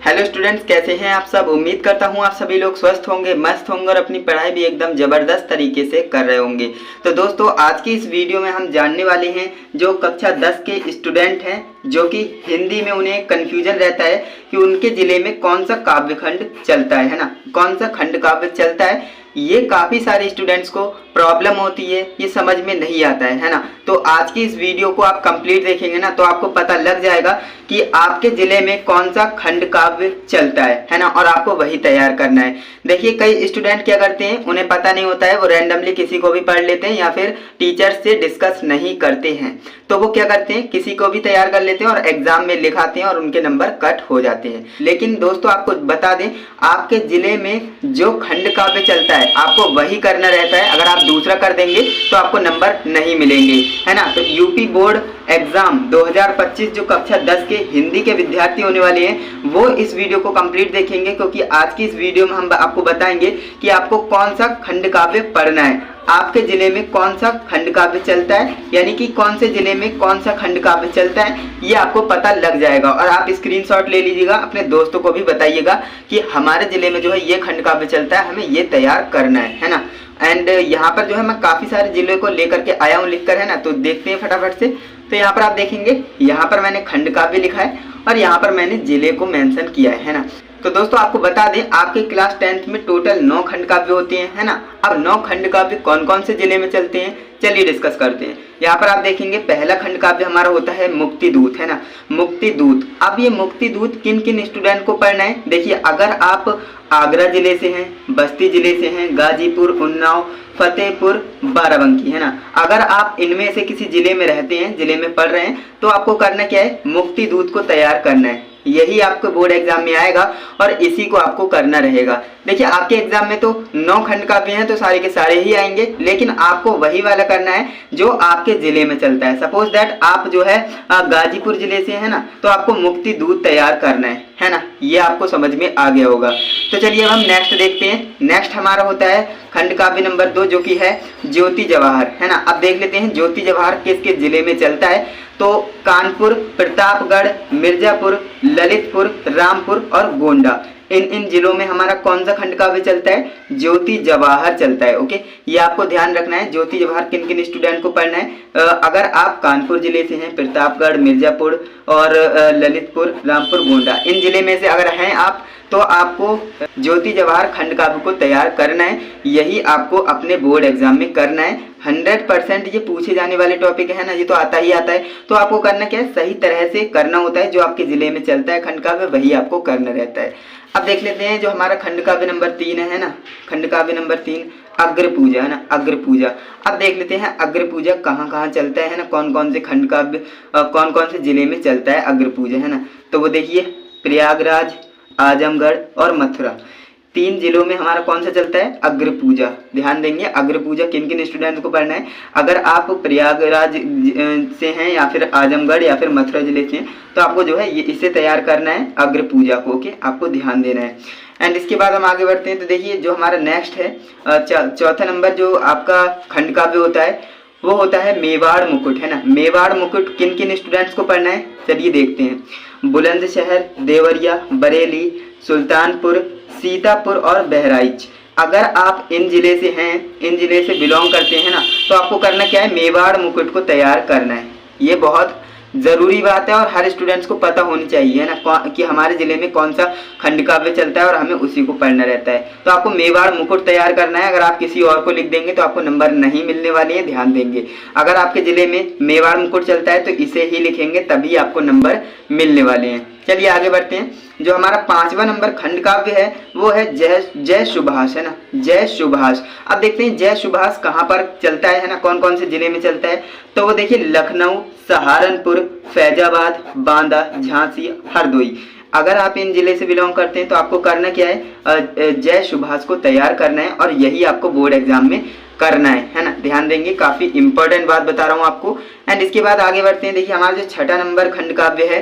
Hello students, कैसे हैं आप सब। उम्मीद करता हूं आप सभी लोग स्वस्थ होंगे, मस्त होंगे और अपनी पढ़ाई भी एकदम ज़बरदस्त तरीके से कर रहे होंगे। तो दोस्तों, आज की इस वीडियो में हम जानने वाले हैं जो कक्षा 10 के स्टूडेंट हैं, जो कि हिंदी में उन्हें कन्फ्यूजन रहता है कि उनके ज़िले में कौन सा काव्य खंड चलता है ना, कौन सा खंड काव्य चलता है। ये काफ़ी सारे स्टूडेंट्स को प्रॉब्लम होती है, ये समझ में नहीं आता है ना। तो आज की इस वीडियो को आप कंप्लीट देखेंगे ना, तो आपको पता लग जाएगा कि आपके ज़िले में कौन सा खंड काव्य चलता है ना, और आपको वही तैयार करना है। देखिए, कई स्टूडेंट क्या करते हैं, उन्हें पता नहीं होता है, वो रैंडमली किसी को भी पढ़ लेते हैं या फिर टीचर से डिस्कस नहीं करते हैं। तो वो क्या करते हैं, किसी को भी तैयार कर लेते हैं और एग्जाम में लिखाते हैं और उनके नंबर कट हो जाते हैं। लेकिन दोस्तों, आपको बता दें, आपके ज़िले में जो खंड काव्य चलता है आपको वही करना रहता है। अगर आप दूसरा कर देंगे तो आपको नंबर नहीं मिलेंगे, है ना। तो यूपी बोर्ड एग्जाम 2025 जो कक्षा 10 के हिंदी के विद्यार्थी होने वाले हैं, वो इस वीडियो को कंप्लीट देखेंगे, क्योंकि आज की इस वीडियो में हम आपको बताएंगे कि आपको कौन सा खंड काव्य पढ़ना है, आपके जिले में कौन सा खंड काव्य चलता है, यानी कि कौन से जिले में कौन सा खंड काव्य चलता है, ये आपको पता लग जाएगा। और आप स्क्रीनशॉट ले लीजिएगा, अपने दोस्तों को भी बताइएगा कि हमारे जिले में जो है ये खंड काव्य चलता है, हमें ये तैयार करना है ना। एंड यहाँ पर जो है मैं काफ़ी सारे जिलों को लेकर के आया हूँ लिखकर, है ना। तो देखते हैं फटाफट से। तो यहाँ पर आप देखेंगे, यहाँ पर मैंने खंड काव्य लिखा है और यहाँ पर मैंने जिले को मेंशन किया है ना। तो दोस्तों, आपको बता दें, आपके क्लास 10th में टोटल 9 खंड काव्य होते हैं, है ना। अब 9 खंड काव्य कौन कौन से जिले में चलते हैं, चलिए डिस्कस करते हैं। यहाँ पर आप देखेंगे, पहला खंड काव्य हमारा होता है मुक्ति दूत, है ना, मुक्ति दूत। अब ये मुक्ति दूत किन किन स्टूडेंट को पढ़ना है, देखिए, अगर आप आगरा जिले से हैं, बस्ती जिले से हैं, गाजीपुर, उन्नाव, फतेहपुर, बाराबंकी, है ना, अगर आप इनमें से किसी जिले में रहते हैं, जिले में पढ़ रहे हैं, तो आपको करना क्या है, मुक्ति दूत को तैयार करना है। यही आपको बोर्ड एग्जाम में आएगा और इसी को आपको करना रहेगा। देखिए, आपके एग्जाम में तो 9 खंड काव्य हैं, तो सारे के सारे ही आएंगे, लेकिन आपको वही वाला करना है जो आपके जिले में चलता है। सपोज दैट आप जो है गाजीपुर जिले से, है ना, तो आपको मुक्ति दूत तैयार करना है ना। ये आपको समझ में आ गया होगा। तो चलिए अब हम नेक्स्ट देखते हैं। नेक्स्ट हमारा होता है खंड काव्य नंबर 2, जो कि है ज्योति जवाहर, है ना। अब देख लेते हैं ज्योति जवाहर किस किस जिले में चलता है। तो कानपुर, प्रतापगढ़, मिर्जापुर, ललितपुर, रामपुर और गोंडा, इन जिलों में हमारा कौन सा खंड काव्य चलता है, ज्योति जवाहर चलता है। ओके, ये आपको ध्यान रखना है, ज्योति जवाहर किन किन स्टूडेंट को पढ़ना है। अगर आप कानपुर जिले से हैं, प्रतापगढ़, मिर्जापुर और ललितपुर, रामपुर, गोंडा, इन जिले में से अगर हैं आप, तो आपको ज्योति जवाहर खंड काव्य को तैयार करना है। यही आपको अपने बोर्ड एग्जाम में करना है। 100% ये पूछे जाने वाले टॉपिक है ना, ये तो आता ही आता है। तो आपको करना क्या है, सही तरह से करना होता है। जो आपके जिले में चलता है खंड काव्य, वही आपको करना रहता है। अब देख लेते हैं जो हमारा खंड काव्य नंबर 3 है ना, खंड काव्य नंबर 3 अग्र पूजा, है ना, अग्र पूजा। अब देख लेते हैं अग्र पूजा कहाँ कहाँ चलता है ना, कौन कौन से खंड काव्य कौन कौन से जिले में चलता है अग्र पूजा, है ना। तो वो देखिए, प्रयागराज, आजमगढ़ और मथुरा, 3 जिलों में हमारा कौन सा चलता है, अग्र पूजा। ध्यान देंगे, अग्र पूजा किन किन स्टूडेंट को पढ़ना है। अगर आप प्रयागराज से हैं या फिर आजमगढ़ या फिर मथुरा जिले से हैं, तो आपको जो है ये इसे तैयार करना है, अग्र पूजा को। ओके, आपको ध्यान देना है। एंड इसके बाद हम आगे बढ़ते हैं। तो देखिए, जो हमारा नेक्स्ट है चौथा नंबर जो आपका खंड काव्य होता है, वो होता है मेवाड़ मुकुट, है ना। मेवाड़ मुकुट किन किन स्टूडेंट्स को पढ़ना है, चलिए देखते हैं। बुलंदशहर, देवरिया, बरेली, सुल्तानपुर, सीतापुर और बहराइच। अगर आप इन जिले से हैं, इन जिले से बिलोंग करते हैं ना, तो आपको करना क्या है, मेवाड़ मुकुट को तैयार करना है। ये बहुत ज़रूरी बात है और हर स्टूडेंट्स को पता होनी चाहिए, है ना, कि हमारे ज़िले में कौन सा खंड काव्य चलता है और हमें उसी को पढ़ना रहता है। तो आपको मेवाड़ मुकुट तैयार करना है। अगर आप किसी और को लिख देंगे तो आपको नंबर नहीं मिलने वाले हैं, ध्यान देंगे। अगर आपके ज़िले में मेवाड़ मुकुट चलता है तो इसे ही लिखेंगे, तभी आपको नंबर मिलने वाले हैं। चलिए आगे बढ़ते हैं। जो हमारा 5वां नंबर खंड काव्य है, वो है जय सुभाष, है ना, जय सुभाष। अब देखते हैं जय सुभाष कहाँ पर चलता है ना, कौन कौन से जिले में चलता है। तो वो देखिए, लखनऊ, सहारनपुर, फैजाबाद, बांदा, झांसी, हरदोई। अगर आप इन जिले से बिलोंग करते हैं तो आपको करना क्या है, जय सुभाष को तैयार करना है और यही आपको बोर्ड एग्जाम में करना है ना। ध्यान देंगे, काफी इंपॉर्टेंट बात बता रहा हूँ आपको। एंड इसके बाद आगे बढ़ते हैं। देखिए, हमारा जो 6ठा नंबर खंड काव्य है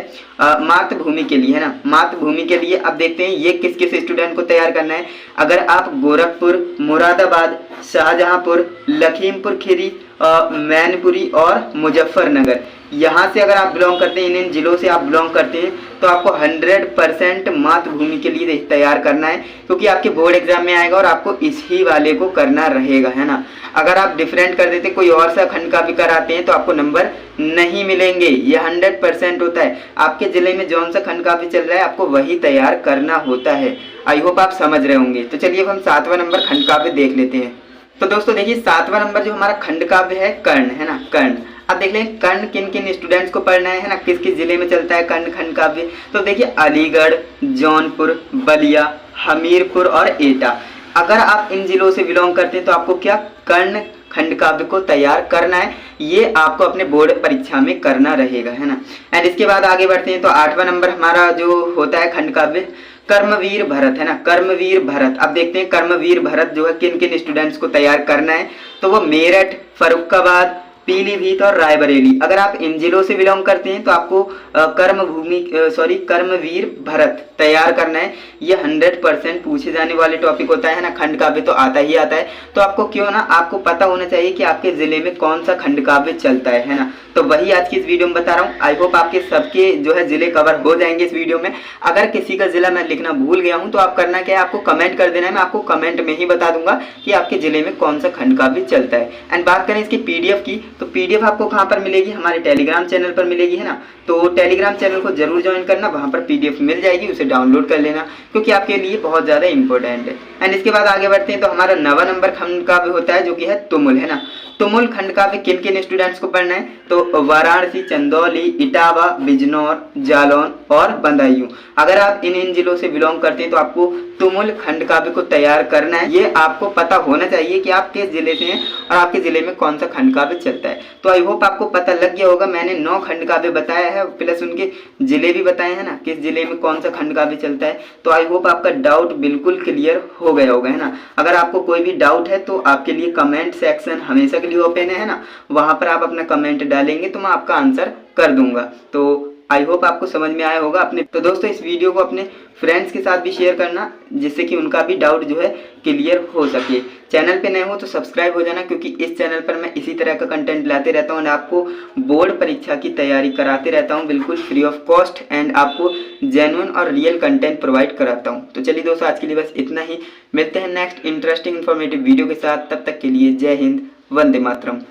मातृभूमि के लिए, है ना, मातृभूमि के लिए। अब देखते हैं ये किस किस स्टूडेंट को तैयार करना है। अगर आप गोरखपुर, मुरादाबाद, शाहजहांपुर, लखीमपुर खीरी, मैनपुरी और मुजफ्फरनगर, यहाँ से अगर आप बिलोंग करते हैं, इन जिलों से आप बिलोंग करते हैं, तो आपको 100% मातृभूमि के लिए तैयार करना है, क्योंकि आपके बोर्ड एग्जाम में आएगा और आपको इसी वाले को करना रहेगा, है ना। अगर आप डिफरेंट कर देते, कोई और सा खंड काव्य कराते हैं, तो आपको नंबर नहीं मिलेंगे। ये 100% होता है। आपके जिले में जौन सा खंड काव्य चल रहा है, आपको वही तैयार करना होता है। आई होप आप समझ रहे होंगे। तो चलिए अब हम 7वां नंबर खंड काव्य देख लेते हैं। तो दोस्तों देखिए, 7वां नंबर जो हमारा खंड काव्य है, कर्ण, है ना, कर्ण। अब देख लें कर्ण किन किन स्टूडेंट्स को पढ़ना है ना, किस किस जिले में चलता है कर्ण खंड काव्य। तो देखिए, अलीगढ़, जौनपुर, बलिया, हमीरपुर और एटा। अगर आप इन जिलों से बिलोंग करते हैं, तो आपको क्या कर्ण खंड काव्य को तैयार करना है। ये आपको अपने बोर्ड परीक्षा में करना रहेगा, है ना। एंड इसके बाद आगे बढ़ते हैं। तो 8वां नंबर हमारा जो होता है खंड काव्य, कर्मवीर भरत, है ना, कर्मवीर भरत। अब देखते हैं कर्मवीर भरत जो है किन किन स्टूडेंट्स को तैयार करना है। तो वो मेरठ, फर्रुखाबाद, पीलीभीत और रायबरेली। अगर आप इन जिलों से बिलोंग करते हैं, तो आपको कर्मवीर भरत तैयार करना है। ये 100% पूछे जाने वाले टॉपिक होता है ना, खंड काव्य तो आता ही आता है। तो आपको क्यों ना, आपको पता होना चाहिए कि आपके जिले में कौन सा खंड काव्य चलता है ना। तो वही आज की इस वीडियो में बता रहा हूँ। आई होप आपके सबके जो है जिले कवर हो जाएंगे इस वीडियो में। अगर किसी का जिला मैं लिखना भूल गया हूँ, तो आप करना क्या है, आपको कमेंट कर देना है। मैं आपको कमेंट में ही बता दूंगा कि आपके जिले में कौन सा खंड काव्य चलता है। एंड बात करें इसकी पीडीएफ की, तो पीडीएफ आपको कहाँ पर मिलेगी, हमारे टेलीग्राम चैनल पर मिलेगी, है ना। तो टेलीग्राम चैनल को जरूर ज्वाइन करना, वहाँ पर पीडीएफ मिल जाएगी, उसे डाउनलोड कर लेना, क्योंकि आपके लिए बहुत ज़्यादा इंपॉर्टेंट है। एंड इसके बाद आगे बढ़ते हैं। तो हमारा 9वां नंबर खंड काव्य होता है, जो कि है तुमुल, है ना। तुमुल खंड काव्य किन किन स्टूडेंट्स को पढ़ना है। तो वाराणसी, चंदौली, इटावा, बिजनौर, जालौन और बदायूं। अगर आप इन जिलों से बिलोंग करते हैं, तो आपको तुमुल खंड काव्य को तैयार करना है। ये आपको पता होना चाहिए कि आप किस जिले से हैं और आपके जिले में कौन सा खंड काव्य चलता है। तो आई होप आपको पता लग गया होगा। मैंने 9 खंड काव्य बताया है, प्लस उनके जिले भी बताए हैं ना, किस जिले में कौन सा खंड काव्य चलता है। तो आई होप आपका डाउट बिल्कुल क्लियर हो गया होगा, है ना। अगर आपको कोई भी डाउट है, तो आपके लिए कमेंट सेक्शन हमेशा के लिए ओपन है ना। वहां पर आप अपना कमेंट डालेंगे तो मैं आपका आंसर कर दूंगा। तो आई होप आपको समझ में आया होगा अपने। तो दोस्तों, इस वीडियो को अपने फ्रेंड्स के साथ भी शेयर करना, जिससे कि उनका भी डाउट जो है क्लियर हो सके। चैनल पे नए हो तो सब्सक्राइब हो जाना, क्योंकि इस चैनल पर मैं इसी तरह का कंटेंट लाते रहता हूँ और आपको बोर्ड परीक्षा की तैयारी कराते रहता हूँ, बिल्कुल फ्री ऑफ कॉस्ट, एंड आपको जेन्युइन और रियल कंटेंट प्रोवाइड कराता हूँ। तो चलिए दोस्तों, आज के लिए बस इतना ही। मिलते हैं नेक्स्ट इंटरेस्टिंग इन्फॉर्मेटिव वीडियो के साथ। तब तक के लिए जय हिंद, वंदे मातरम।